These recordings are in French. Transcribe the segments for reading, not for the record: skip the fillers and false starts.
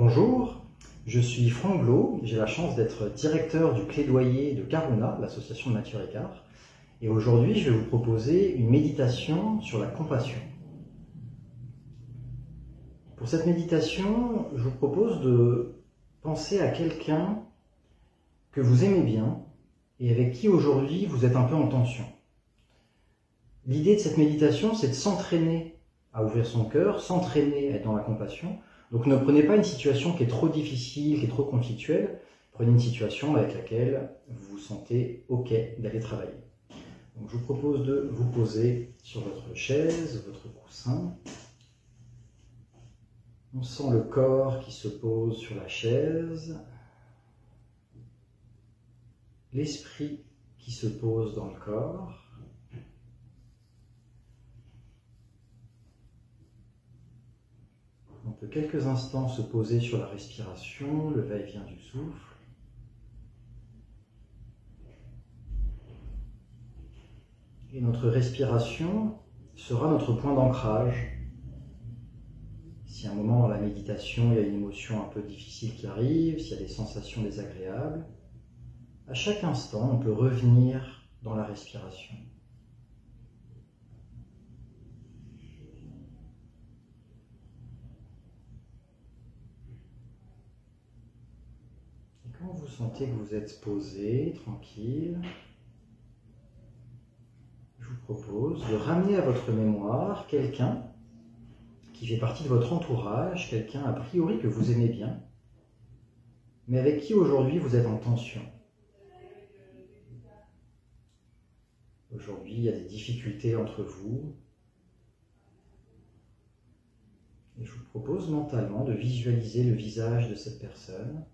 Bonjour, je suis Franck Blo, j'ai la chance d'être directeur du plaidoyer de Karuna, l'association de Mathieu Ricard, et aujourd'hui je vais vous proposer une méditation sur la compassion. Pour cette méditation, je vous propose de penser à quelqu'un que vous aimez bien et avec qui aujourd'hui vous êtes un peu en tension. L'idée de cette méditation, c'est de s'entraîner à ouvrir son cœur, s'entraîner à être dans la compassion. Donc ne prenez pas une situation qui est trop difficile, qui est trop conflictuelle, prenez une situation avec laquelle vous vous sentez OK d'aller travailler. Donc je vous propose de vous poser sur votre chaise, votre coussin. On sent le corps qui se pose sur la chaise, l'esprit qui se pose dans le corps. On peut quelques instants se poser sur la respiration, le va-et-vient du souffle. Et notre respiration sera notre point d'ancrage. Si à un moment dans la méditation, il y a une émotion un peu difficile qui arrive, s'il y a des sensations désagréables, à chaque instant, on peut revenir dans la respiration. Et quand vous sentez que vous êtes posé, tranquille, je vous propose de ramener à votre mémoire quelqu'un qui fait partie de votre entourage, quelqu'un a priori que vous aimez bien, mais avec qui aujourd'hui vous êtes en tension. Aujourd'hui, il y a des difficultés entre vous. Et je vous propose mentalement de visualiser le visage de cette personne.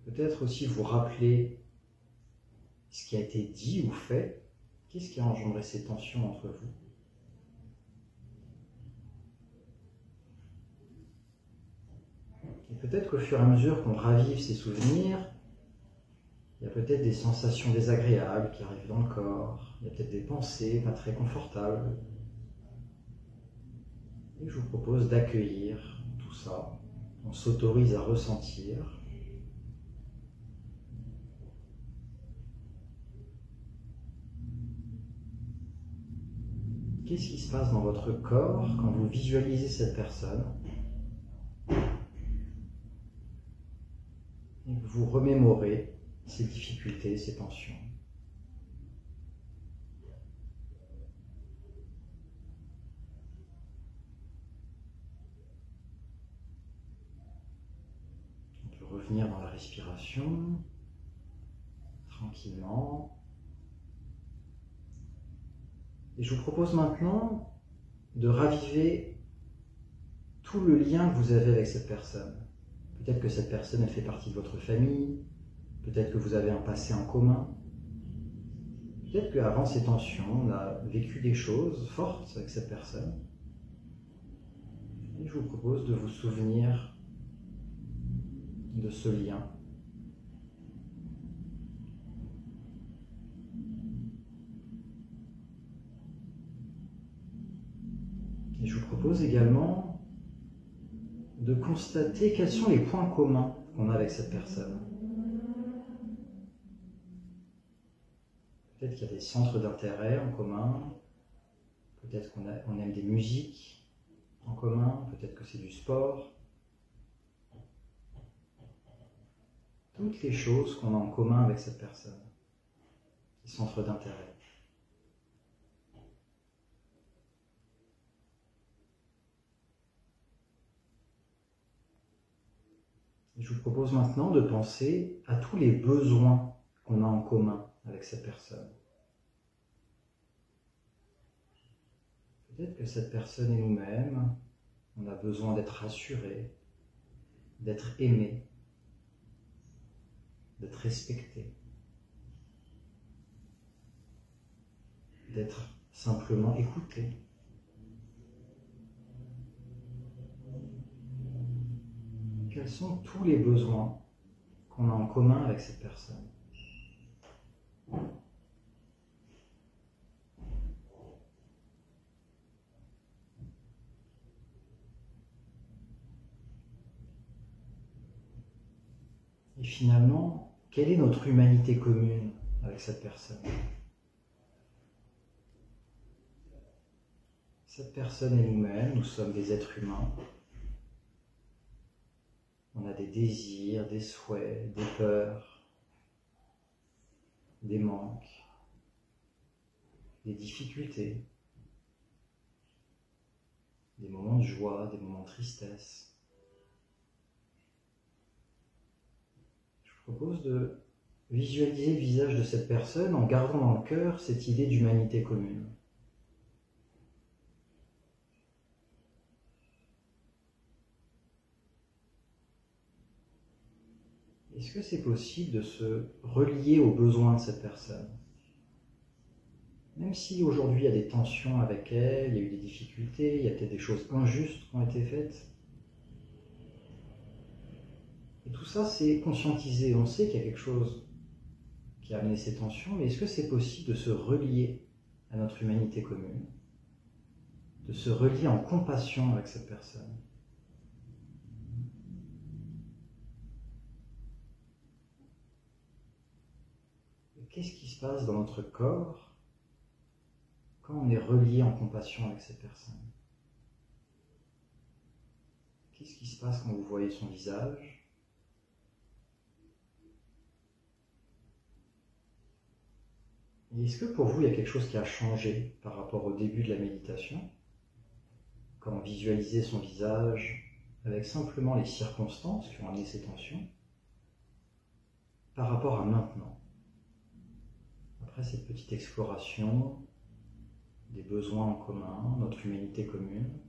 Peut-être aussi vous rappeler ce qui a été dit ou fait. Qu'est-ce qui a engendré ces tensions entre vous? Et peut-être qu'au fur et à mesure qu'on ravive ces souvenirs, il y a peut-être des sensations désagréables qui arrivent dans le corps, il y a peut-être des pensées pas très confortables. Et je vous propose d'accueillir tout ça. On s'autorise à ressentir. Qu'est-ce qui se passe dans votre corps quand vous visualisez cette personne et que vous remémorez ces difficultés, ces tensions? On peut revenir dans la respiration, tranquillement. Et je vous propose maintenant de raviver tout le lien que vous avez avec cette personne. Peut-être que cette personne, elle fait partie de votre famille, peut-être que vous avez un passé en commun, peut-être qu'avant ces tensions, on a vécu des choses fortes avec cette personne. Et je vous propose de vous souvenir de ce lien. Et je vous propose également de constater quels sont les points communs qu'on a avec cette personne. Peut-être qu'il y a des centres d'intérêt en commun, peut-être qu'on aime des musiques en commun, peut-être que c'est du sport. Toutes les choses qu'on a en commun avec cette personne, les centres d'intérêt. Je vous propose maintenant de penser à tous les besoins qu'on a en commun avec cette personne. Peut-être que cette personne et nous-mêmes, on a besoin d'être rassurés, d'être aimés, d'être respectés, d'être simplement écoutés. Quels sont tous les besoins qu'on a en commun avec cette personne? Et finalement, quelle est notre humanité commune avec cette personne? Cette personne est nous-mêmes, nous sommes des êtres humains. On a des désirs, des souhaits, des peurs, des manques, des difficultés, des moments de joie, des moments de tristesse. Je vous propose de visualiser le visage de cette personne en gardant dans le cœur cette idée d'humanité commune. Est-ce que c'est possible de se relier aux besoins de cette personne? Même si aujourd'hui il y a des tensions avec elle, il y a eu des difficultés, il y a peut-être des choses injustes qui ont été faites. Et tout ça, c'est conscientisé. On sait qu'il y a quelque chose qui a amené ces tensions, mais est-ce que c'est possible de se relier à notre humanité commune? De se relier en compassion avec cette personne? Qu'est-ce qui se passe dans notre corps quand on est relié en compassion avec cette personne? Qu'est-ce qui se passe quand vous voyez son visage? Et est-ce que pour vous, il y a quelque chose qui a changé par rapport au début de la méditation? Quand on visualisait son visage avec simplement les circonstances qui ont amené ces tensions, par rapport à maintenant? Après cette petite exploration des besoins en commun, notre humanité commune,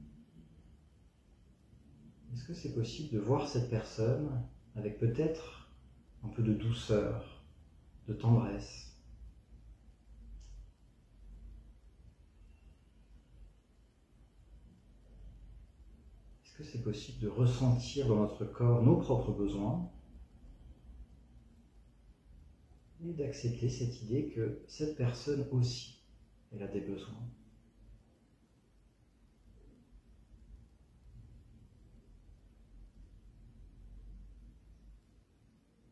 est-ce que c'est possible de voir cette personne avec peut-être un peu de douceur, de tendresse? Est-ce que c'est possible de ressentir dans notre corps nos propres besoins et d'accepter cette idée que cette personne aussi, elle a des besoins?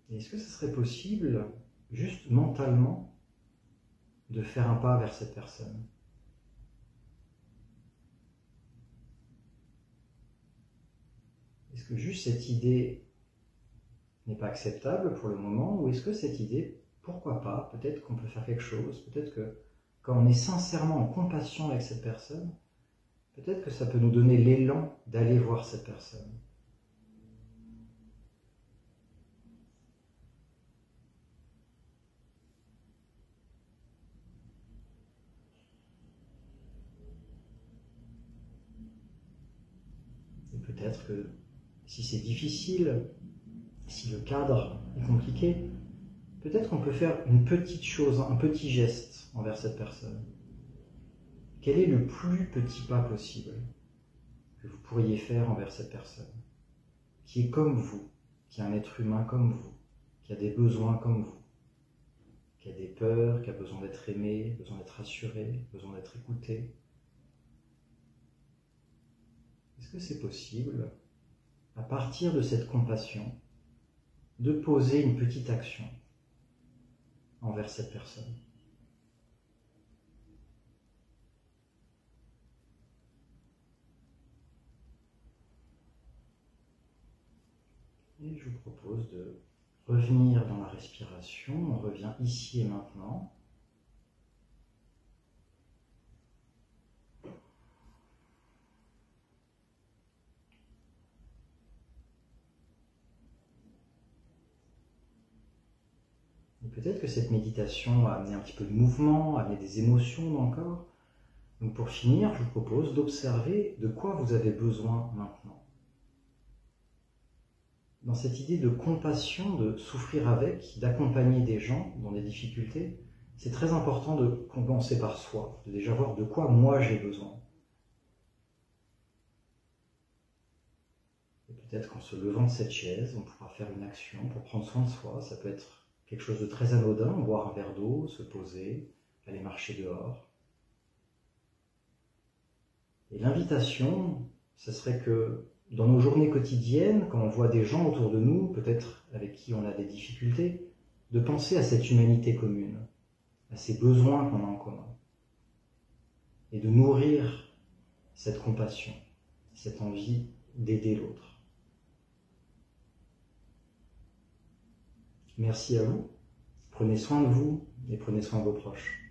Et est-ce que ce serait possible, juste mentalement, de faire un pas vers cette personne? Est-ce que juste cette idée n'est pas acceptable pour le moment, ou est-ce que cette idée, pourquoi pas, peut-être qu'on peut faire quelque chose, peut-être que quand on est sincèrement en compassion avec cette personne, peut-être que ça peut nous donner l'élan d'aller voir cette personne. Et peut-être que si c'est difficile, si le cadre est compliqué, peut-être qu'on peut faire une petite chose, un petit geste envers cette personne. Quel est le plus petit pas possible que vous pourriez faire envers cette personne, qui est comme vous, qui est un être humain comme vous, qui a des besoins comme vous, qui a des peurs, qui a besoin d'être aimé, besoin d'être rassuré, besoin d'être écouté? Est-ce que c'est possible, à partir de cette compassion, de poser une petite action envers cette personne? Et je vous propose de revenir dans la respiration. On revient ici et maintenant. Et peut-être que cette méditation a amené un petit peu de mouvement, a amené des émotions dans le corps. Donc pour finir, je vous propose d'observer de quoi vous avez besoin maintenant. Dans cette idée de compassion, de souffrir avec, d'accompagner des gens dans des difficultés, c'est très important de commencer par soi, de déjà voir de quoi moi j'ai besoin. Et peut-être qu'en se levant de cette chaise, on pourra faire une action pour prendre soin de soi. Ça peut être quelque chose de très anodin, boire un verre d'eau, se poser, aller marcher dehors. Et l'invitation, ce serait que dans nos journées quotidiennes, quand on voit des gens autour de nous, peut-être avec qui on a des difficultés, de penser à cette humanité commune, à ces besoins qu'on a en commun, et de nourrir cette compassion, cette envie d'aider l'autre. Merci à vous, prenez soin de vous et prenez soin de vos proches.